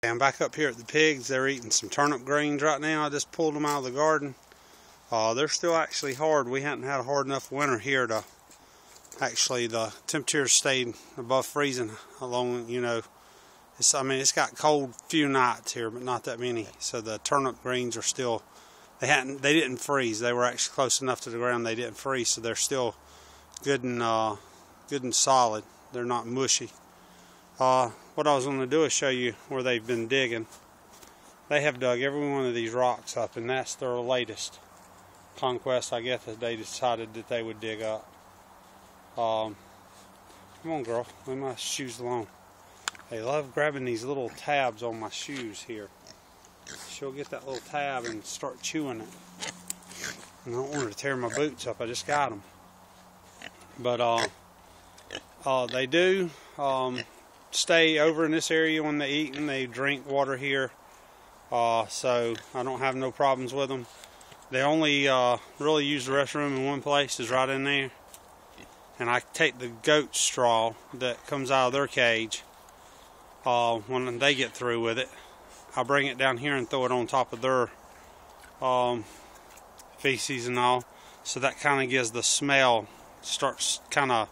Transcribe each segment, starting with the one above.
I'm back up here at the pigs. They're eating some turnip greens right now. I just pulled them out of the garden. They're still actually hard. We hadn't had a hard enough winter here to actually, the temperatures stayed above freezing along, you know. It's got cold few nights here, but not that many. So the turnip greens are still, they didn't freeze. They were actually close enough to the ground they didn't freeze, so they're still good and solid. They're not mushy. What I was going to do is show you where they've been digging. They have dug every one of these rocks up, and that's their latest conquest, I guess, that they decided that they would dig up. Come on, girl, leave my shoes alone. They love grabbing these little tabs on my shoes here. She'll get that little tab and start chewing it. And I don't want her to tear my boots up. I just got them. But they do stay over in this area when they eat, and they drink water here. So I don't have no problems with them. They only really use the restroom in one place, is right in there. And I take the goat straw that comes out of their cage when they get through with it. I bring it down here and throw it on top of their feces and all. So that kind of gives the smell, starts kind of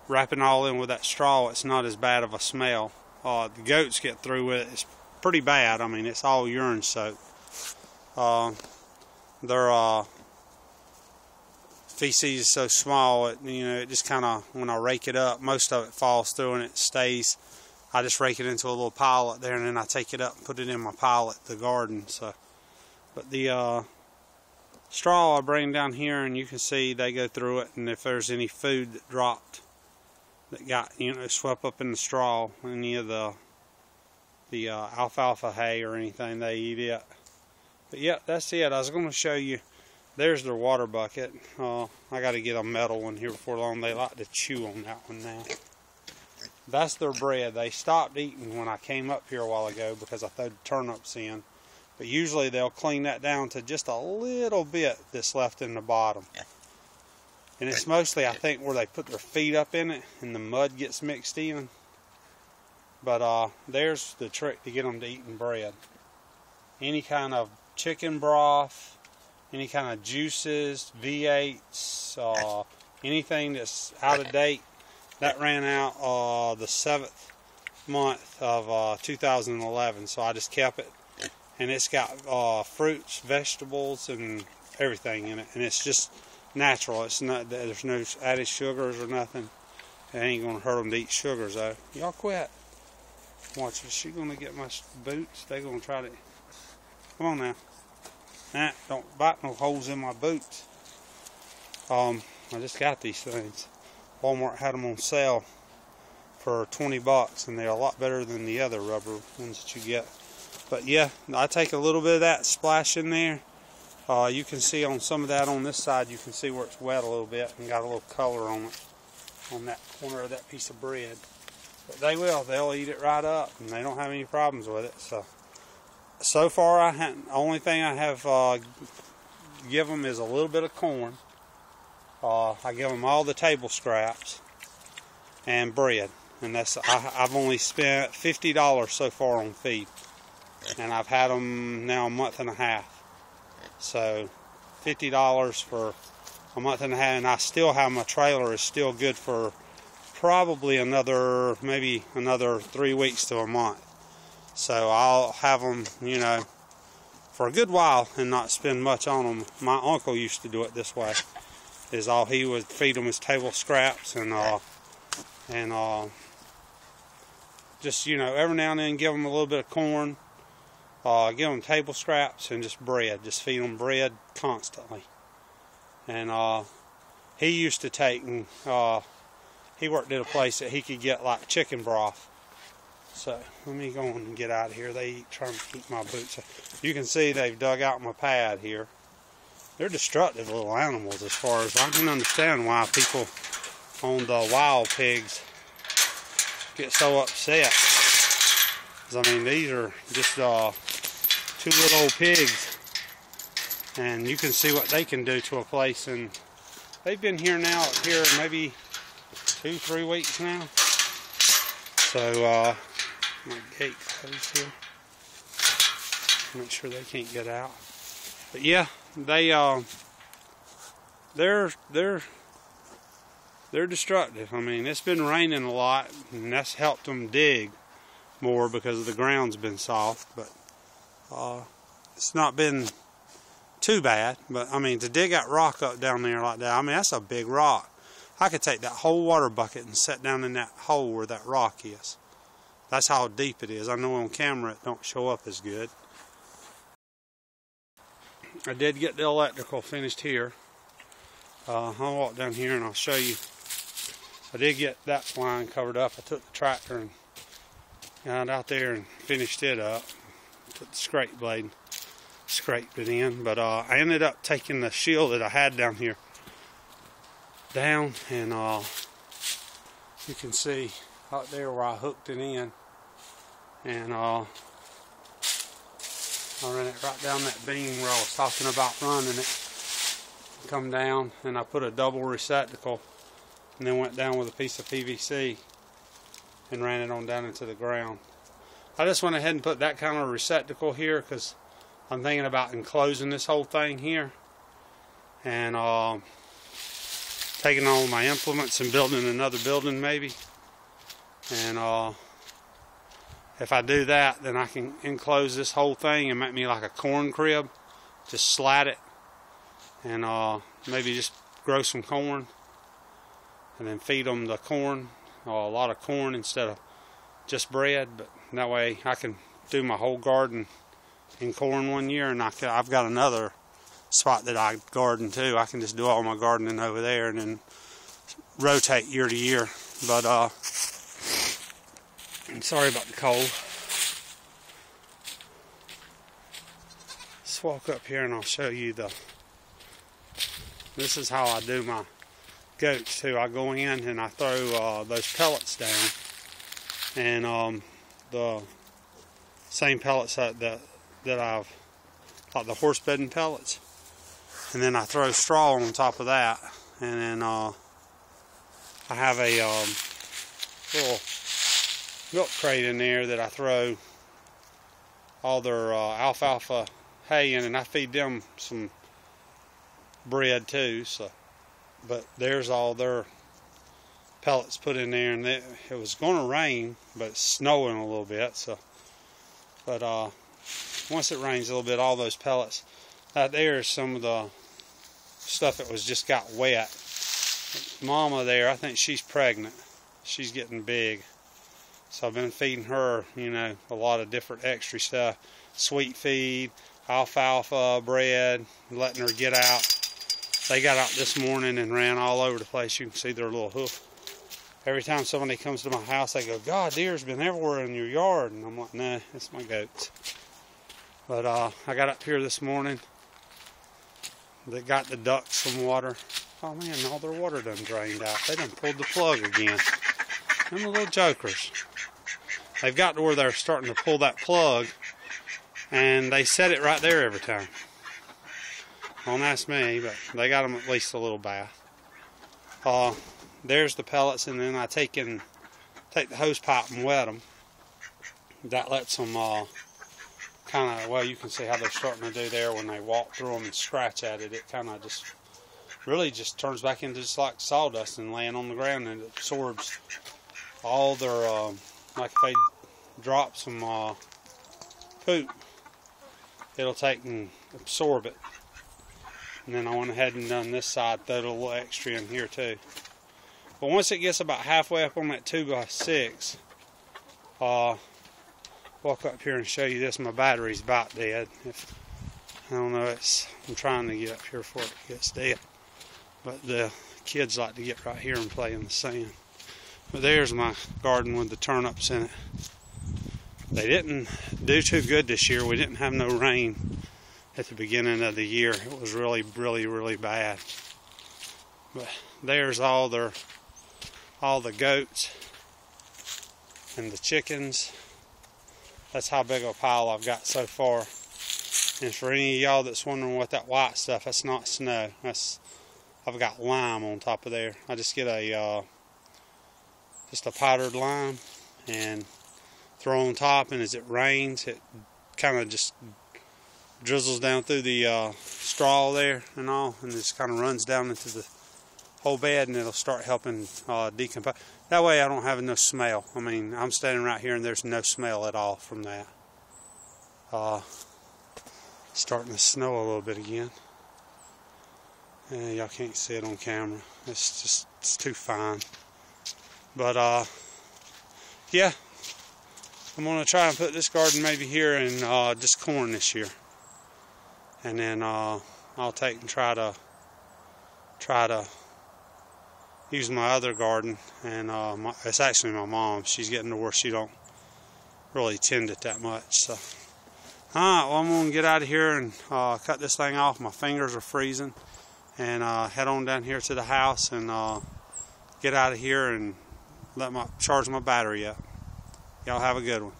wrapping all in with that straw. It's not as bad of a smell. The goats get through with it. It's pretty bad. I mean, it's all urine soaked. Their feces is so small, it just kind of, when I rake it up, most of it falls through and it stays. I just rake it into a little pile up there, and then I take it up and put it in my pile at the garden. So, but the straw I bring down here, and you can see they go through it, and if there's any food that dropped, that got swept up in the straw, any of the alfalfa hay or anything, they eat it. But yeah, that's it. I was going to show you. There's their water bucket. I got to get a metal one here before long. They like to chew on that one now. That's their bread. They stopped eating when I came up here a while ago because I threw the turnips in. But usually they'll clean that down to just a little bit that's left in the bottom. And it's mostly, I think, where they put their feet up in it and the mud gets mixed in. But there's the trick to get them to eating bread. Any kind of chicken broth, any kind of juices, V8s, anything that's out of date. That ran out the 7th month of 2011, so I just kept it. And it's got fruits, vegetables, and everything in it. And it's just natural. It's not, there's no added sugars or nothing. It ain't gonna hurt them to eat sugars though. Y'all quit. Watch, is she gonna get my boots? They gonna try to. Come on now. Nah, don't bite no holes in my boots. I just got these things. Walmart had them on sale for 20 bucks, and they're a lot better than the other rubber ones that you get. But yeah, I take a little bit of that, splash in there. You can see on some of that on this side, you can see where it's wet a little bit and got a little color on it, on that corner of that piece of bread. But they'll eat it right up, and they don't have any problems with it. So far, the only thing I have give them is a little bit of corn. I give them all the table scraps and bread, and I've only spent $50 so far on feed, and I've had them now a month and a half. So $50 for a month and a half, and I still have my trailer is still good for probably maybe another 3 weeks to a month. So I'll have them, for a good while and not spend much on them. My uncle used to do it this way. Is all he would feed them his table scraps and just every now and then give them a little bit of corn, give them table scraps and just bread. Just feed them bread constantly. And he used to take and he worked at a place that he could get like chicken broth. So let me go on and get out of here. They trying to eat my boots. You can see they've dug out my pad here. They're destructive little animals as far as I can understand why people on the wild pigs get so upset. 'Cause, I mean, these are just 2 little old pigs, and you can see what they can do to a place. And they've been here maybe 2-3 weeks now. So my gate closed here. Make sure they can't get out. But yeah, they're destructive. I mean, it's been raining a lot, and that's helped them dig more because the ground's been soft. But it's not been too bad. But I mean, to dig that rock up down there like that, I mean, that's a big rock. I could take that whole water bucket and set down in that hole where that rock is. That's how deep it is. I know on camera it don't show up as good. I did get the electrical finished here. I'll walk down here and I'll show you. I did get that line covered up. I took the tractor and got out there and finished it up. Took the scrape blade and scraped it in. But I ended up taking the shield that I had down here down, and you can see out there where I hooked it in, and I ran it right down that beam where I was talking about running it. Come down, and I put a double receptacle and then went down with a piece of PVC and ran it on down into the ground. I just went ahead and put that kind of receptacle here because I'm thinking about enclosing this whole thing here and taking all my implements and building another building maybe. And if I do that, then I can enclose this whole thing and make me like a corn crib. Just slat it and maybe just grow some corn and then feed them the corn, a lot of corn instead of just bread. But that way I can do my whole garden in corn one year, and I've got another spot that I garden too. I can just do all my gardening over there and then rotate year to year. But I'm sorry about the cold. Let's walk up here and I'll show you this is how I do my goats too. I go in and I throw those pellets down, and the same pellets that I've, like the horse bedding pellets, and then I throw straw on top of that, and then I have a little milk crate in there that I throw all their alfalfa hay in, and I feed them some bread too. So, but there's all their pellets put in there, and it was going to rain, but it's snowing a little bit. So, but once it rains a little bit, all those pellets out there is some of the stuff that was just got wet. Mama there, I think she's pregnant. She's getting big. So I've been feeding her, a lot of different extra stuff. Sweet feed, alfalfa, bread, letting her get out. They got out this morning and ran all over the place. You can see their little hoof. Every time somebody comes to my house, they go, God, deer's been everywhere in your yard. And I'm like, nah, it's my goats. But I got up here this morning. They got the ducks some water. Oh man, all their water done drained out. They done pulled the plug again. Them the little jokers. They've got to where they're starting to pull that plug, and they set it right there every time. Don't ask me, but they got them at least a little bath. There's the pellets, and then I take the hose pipe and wet them. That lets them kind of, well, you can see how they're starting to do there when they walk through them and scratch at it. It kind of really just turns back into just like sawdust and laying on the ground, and it absorbs all their, like if they drop some poop, it'll take and absorb it. And then I went ahead and done this side, threw a little extra in here too. But once it gets about halfway up on that 2x6, walk up here and show you this. My battery's about dead. I don't know, I'm trying to get up here before it gets dead. But the kids like to get right here and play in the sand. But there's my garden with the turnips in it. They didn't do too good this year. We didn't have no rain at the beginning of the year. It was really, really, really bad. But there's all the goats and the chickens. That's how big of a pile I've got so far. And for any of y'all that's wondering what that white stuff, that's not snow. I've got lime on top of there. I just get just a powdered lime and throw on top, and as it rains, it kind of just drizzles down through the straw there and all, and just kind of runs down into the whole bed, and it'll start helping decompose. That way I don't have no smell. I mean, I'm standing right here and there's no smell at all from that. Starting to snow a little bit again. Y'all can't see it on camera. It's too fine. But yeah, I'm gonna try and put this garden maybe here in just corn this year, and then I'll take and try to use my other garden. And it's actually my mom. She's getting to where she don't really tend it that much. So, alright, well, I'm gonna get out of here and cut this thing off. My fingers are freezing, and head on down here to the house and get out of here and charge my battery up. Y'all have a good one.